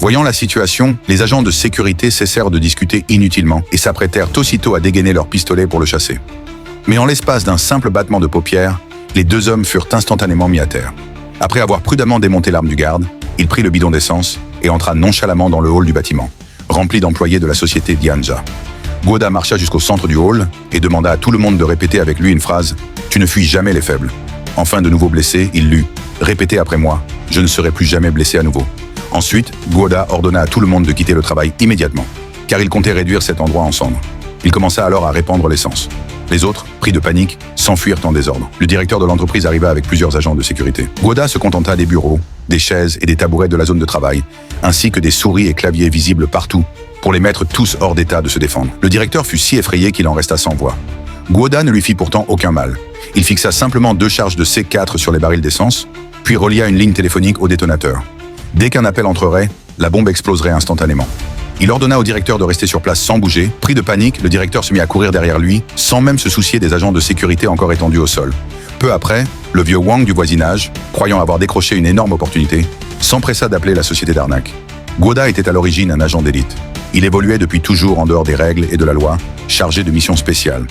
Voyant la situation, les agents de sécurité cessèrent de discuter inutilement et s'apprêtèrent aussitôt à dégainer leurs pistolets pour le chasser. Mais en l'espace d'un simple battement de paupières, les deux hommes furent instantanément mis à terre. Après avoir prudemment démonté l'arme du garde, il prit le bidon d'essence et entra nonchalamment dans le hall du bâtiment, rempli d'employés de la société Dianja. Gwoda marcha jusqu'au centre du hall et demanda à tout le monde de répéter avec lui une phrase « Tu ne fuis jamais les faibles ». Enfin, de nouveau blessé, il lut « Répétez après moi, je ne serai plus jamais blessé à nouveau ». Ensuite, Gwoda ordonna à tout le monde de quitter le travail immédiatement, car il comptait réduire cet endroit en cendres. Il commença alors à répandre l'essence. Les autres, pris de panique, s'enfuirent en désordre. Le directeur de l'entreprise arriva avec plusieurs agents de sécurité. Gwoda se contenta des bureaux, des chaises et des tabourets de la zone de travail, ainsi que des souris et claviers visibles partout, pour les mettre tous hors d'état de se défendre. Le directeur fut si effrayé qu'il en resta sans voix. Gwoda ne lui fit pourtant aucun mal. Il fixa simplement 2 charges de C4 sur les barils d'essence, puis relia une ligne téléphonique au détonateur. Dès qu'un appel entrerait, la bombe exploserait instantanément. Il ordonna au directeur de rester sur place sans bouger. Pris de panique, le directeur se mit à courir derrière lui, sans même se soucier des agents de sécurité encore étendus au sol. Peu après, le vieux Wang du voisinage, croyant avoir décroché une énorme opportunité, s'empressa d'appeler la société d'arnaque. Gwoda était à l'origine un agent d'élite. Il évoluait depuis toujours en dehors des règles et de la loi, chargé de missions spéciales.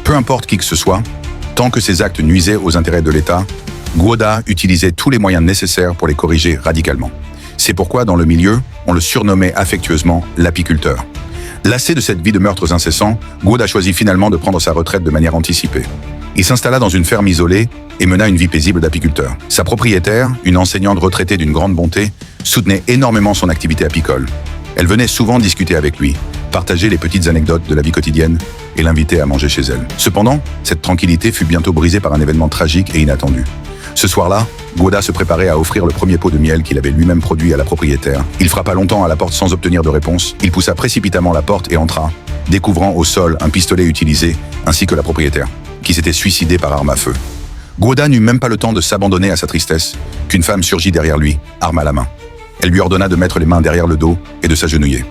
Peu importe qui que ce soit, tant que ses actes nuisaient aux intérêts de l'État, Gwoda utilisait tous les moyens nécessaires pour les corriger radicalement. C'est pourquoi, dans le milieu, on le surnommait affectueusement l'apiculteur. Lassé de cette vie de meurtres incessants, Gwoda choisit finalement de prendre sa retraite de manière anticipée. Il s'installa dans une ferme isolée et mena une vie paisible d'apiculteur. Sa propriétaire, une enseignante retraitée d'une grande bonté, soutenait énormément son activité apicole. Elle venait souvent discuter avec lui, partager les petites anecdotes de la vie quotidienne et l'inviter à manger chez elle. Cependant, cette tranquillité fut bientôt brisée par un événement tragique et inattendu. Ce soir-là, Gwoda se préparait à offrir le premier pot de miel qu'il avait lui-même produit à la propriétaire. Il frappa longtemps à la porte sans obtenir de réponse. Il poussa précipitamment la porte et entra, découvrant au sol un pistolet utilisé, ainsi que la propriétaire, qui s'était suicidée par arme à feu. Gwoda n'eut même pas le temps de s'abandonner à sa tristesse, qu'une femme surgit derrière lui, arme à la main. Elle lui ordonna de mettre les mains derrière le dos et de s'agenouiller.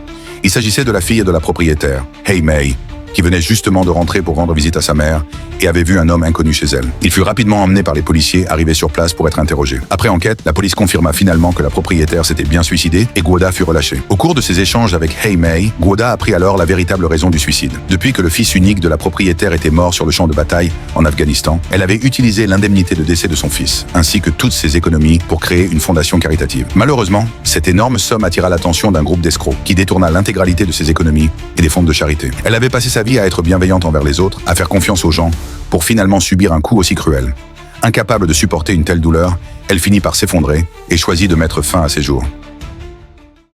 Il s'agissait de la fille de la propriétaire, Hei Mei, qui venait justement de rentrer pour rendre visite à sa mère et avait vu un homme inconnu chez elle. Il fut rapidement emmené par les policiers arrivés sur place pour être interrogé. Après enquête, la police confirma finalement que la propriétaire s'était bien suicidée et Gwoda fut relâché. Au cours de ses échanges avec Hei Mei, Gwoda apprit alors la véritable raison du suicide. Depuis que le fils unique de la propriétaire était mort sur le champ de bataille en Afghanistan, elle avait utilisé l'indemnité de décès de son fils, ainsi que toutes ses économies pour créer une fondation caritative. Malheureusement, cette énorme somme attira l'attention d'un groupe d'escrocs qui détourna l'intégralité de ses économies et des fonds de charité. Elle avait passé sa vie à être bienveillante envers les autres, à faire confiance aux gens, pour finalement subir un coup aussi cruel. Incapable de supporter une telle douleur, elle finit par s'effondrer et choisit de mettre fin à ses jours.